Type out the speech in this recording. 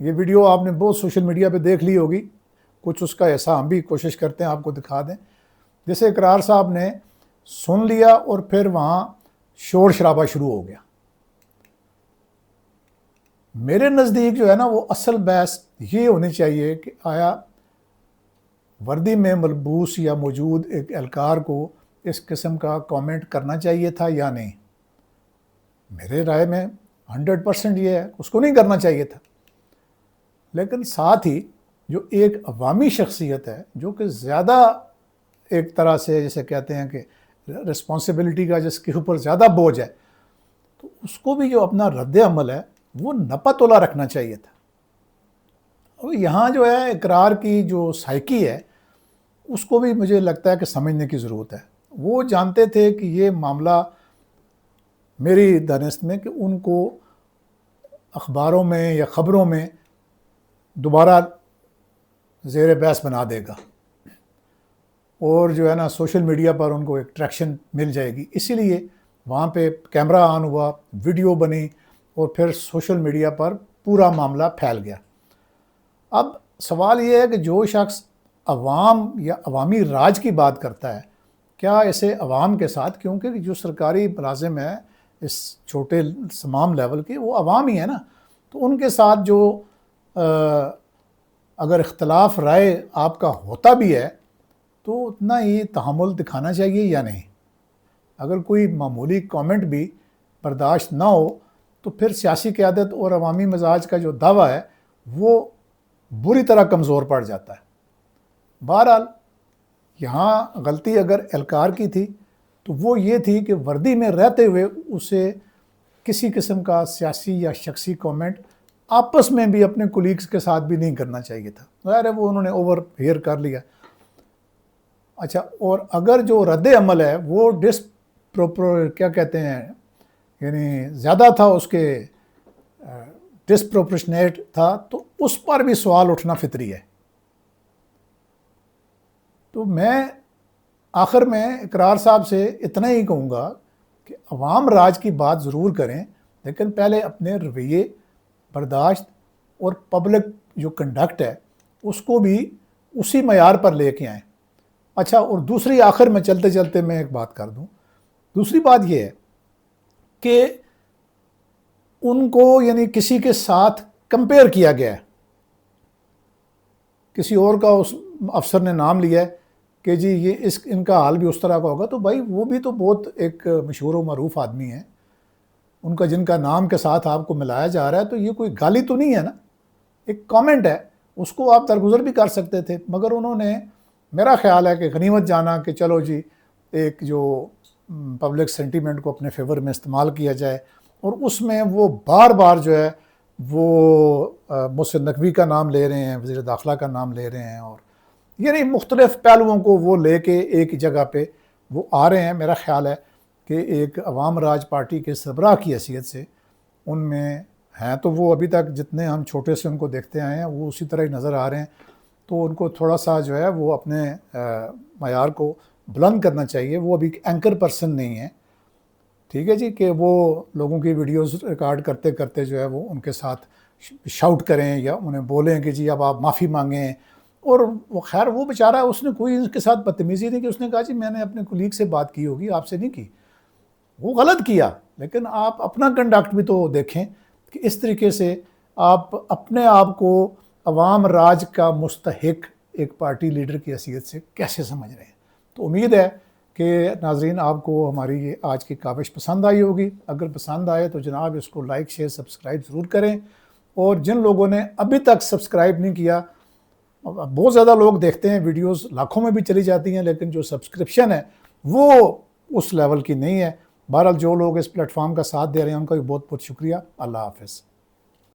یہ ویڈیو آپ نے بہت سوشل میڈیا پہ دیکھ لی ہوگی، کچھ اس کا ایسا ہم بھی کوشش کرتے ہیں آپ کو دکھا دیں. جیسے اقرار صاحب نے سن لیا اور پھر وہاں شور شرابہ شروع ہو گیا. میرے نزدیک جو ہے نا وہ اصل بحث یہ ہونی چاہیے کہ آیا وردی میں ملبوس یا موجود ایک اہلکار کو اس قسم کا کامنٹ کرنا چاہیے تھا یا نہیں. میرے رائے میں 100% یہ ہے اس کو نہیں کرنا چاہیے تھا. لیکن ساتھ ہی جو ایک عوامی شخصیت ہے جو کہ زیادہ ایک طرح سے جیسے کہتے ہیں کہ رسپانسبلٹی کا جس کے اوپر زیادہ بوجھ ہے، تو اس کو بھی جو اپنا رد عمل ہے وہ نپا تولا رکھنا چاہیے تھا. اور یہاں جو ہے اقرار کی جو سائیکی ہے اس کو بھی مجھے لگتا ہے کہ سمجھنے کی ضرورت ہے. وہ جانتے تھے کہ یہ معاملہ میری دانست میں کہ ان کو اخباروں میں یا خبروں میں دوبارہ زیر بحث بنا دے گا اور جو ہے نا سوشل میڈیا پر ان کو ایک ٹریکشن مل جائے گی. اسی لیے وہاں پہ کیمرہ آن ہوا، ویڈیو بنی اور پھر سوشل میڈیا پر پورا معاملہ پھیل گیا. اب سوال یہ ہے کہ جو شخص عوام یا عوامی راج کی بات کرتا ہے، کیا ایسے عوام کے ساتھ، کیونکہ جو سرکاری ملازم ہے اس چھوٹے تمام لیول کے وہ عوام ہی ہے نا، تو ان کے ساتھ جو اگر اختلاف رائے آپ کا ہوتا بھی ہے تو اتنا ہی تحمل دکھانا چاہیے یا نہیں. اگر کوئی معمولی کامنٹ بھی برداشت نہ ہو تو پھر سیاسی قیادت اور عوامی مزاج کا جو دعویٰ ہے وہ بری طرح کمزور پڑ جاتا ہے. بہرحال یہاں غلطی اگر اہلکار کی تھی تو وہ یہ تھی کہ وردی میں رہتے ہوئے اسے کسی قسم کا سیاسی یا شخصی کامنٹ آپس میں بھی اپنے کولیگز کے ساتھ بھی نہیں کرنا چاہیے تھا. ظاہر ہے وہ انہوں نے اوور ہیئر کر لیا. اچھا، اور اگر جو رد عمل ہے وہ کیا کہتے ہیں یعنی زیادہ تھا، اس کے ڈسپروپورشنیٹ تھا، تو اس پر بھی سوال اٹھنا فطری ہے. تو میں آخر میں اقرار صاحب سے اتنا ہی کہوں گا کہ عوام راج کی بات ضرور کریں، لیکن پہلے اپنے رویے، برداشت اور پبلک جو کنڈکٹ ہے اس کو بھی اسی معیار پر لے کے آئیں. اچھا، اور دوسری آخر میں چلتے چلتے میں ایک بات کر دوں. دوسری بات یہ ہے کہ ان کو یعنی کسی کے ساتھ کمپیئر کیا گیا ہے. کسی اور کا اس افسر نے نام لیا ہے کہ جی یہ ان کا حال بھی اس طرح کا ہوگا، تو بھائی وہ بھی تو بہت ایک مشہور و معروف آدمی ہیں، ان کا جن کا نام کے ساتھ آپ کو ملایا جا رہا ہے، تو یہ کوئی گالی تو نہیں ہے نا، ایک کامنٹ ہے، اس کو آپ درگزر بھی کر سکتے تھے. مگر انہوں نے، میرا خیال ہے کہ غنیمت جانا کہ چلو جی ایک جو پبلک سینٹیمنٹ کو اپنے فیور میں استعمال کیا جائے، اور اس میں وہ بار بار جو ہے وہ محسن نقوی کا نام لے رہے ہیں، وزیر داخلہ کا نام لے رہے ہیں، اور یعنی مختلف پہلوؤں کو وہ لے کے ایک جگہ پہ وہ آ رہے ہیں. میرا خیال ہے کہ ایک عوام راج پارٹی کے سربراہ کی حیثیت سے ان میں ہیں تو وہ ابھی تک جتنے ہم چھوٹے سے ان کو دیکھتے آئے ہیں وہ اسی طرح ہی نظر آ رہے ہیں. تو ان کو تھوڑا سا جو ہے وہ اپنے معیار کو بلند کرنا چاہیے. وہ ابھی اینکر پرسن نہیں ہے، ٹھیک ہے جی، کہ وہ لوگوں کی ویڈیوز ریکارڈ کرتے کرتے جو ہے وہ ان کے ساتھ شاؤٹ کریں یا انہیں بولیں کہ جی اب آپ معافی مانگیں. اور وہ خیر وہ بیچارہ اس نے کوئی اس کے ساتھ بدتمیزی نہیں کی، اس نے کہا جی میں نے اپنے کولیگ سے بات کی ہوگی، آپ سے نہیں کی. وہ غلط کیا، لیکن آپ اپنا کنڈکٹ بھی تو دیکھیں کہ اس طریقے سے آپ اپنے آپ کو عوام راج کا مستحق ایک پارٹی لیڈر کی حیثیت سے کیسے سمجھ رہے ہیں. تو امید ہے کہ ناظرین آپ کو ہماری یہ آج کی کاوش پسند آئی ہوگی. اگر پسند آئے تو جناب اس کو لائک، شیئر، سبسکرائب ضرور کریں. اور جن لوگوں نے ابھی تک سبسکرائب نہیں کیا، بہت زیادہ لوگ دیکھتے ہیں ویڈیوز، لاکھوں میں بھی چلی جاتی ہیں، لیکن جو سبسکرپشن ہے وہ اس لیول کی نہیں ہے. بہرحال جو لوگ اس پلیٹ فارم کا ساتھ دے رہے ہیں ان کا بھی بہت بہت شکریہ. اللہ حافظ.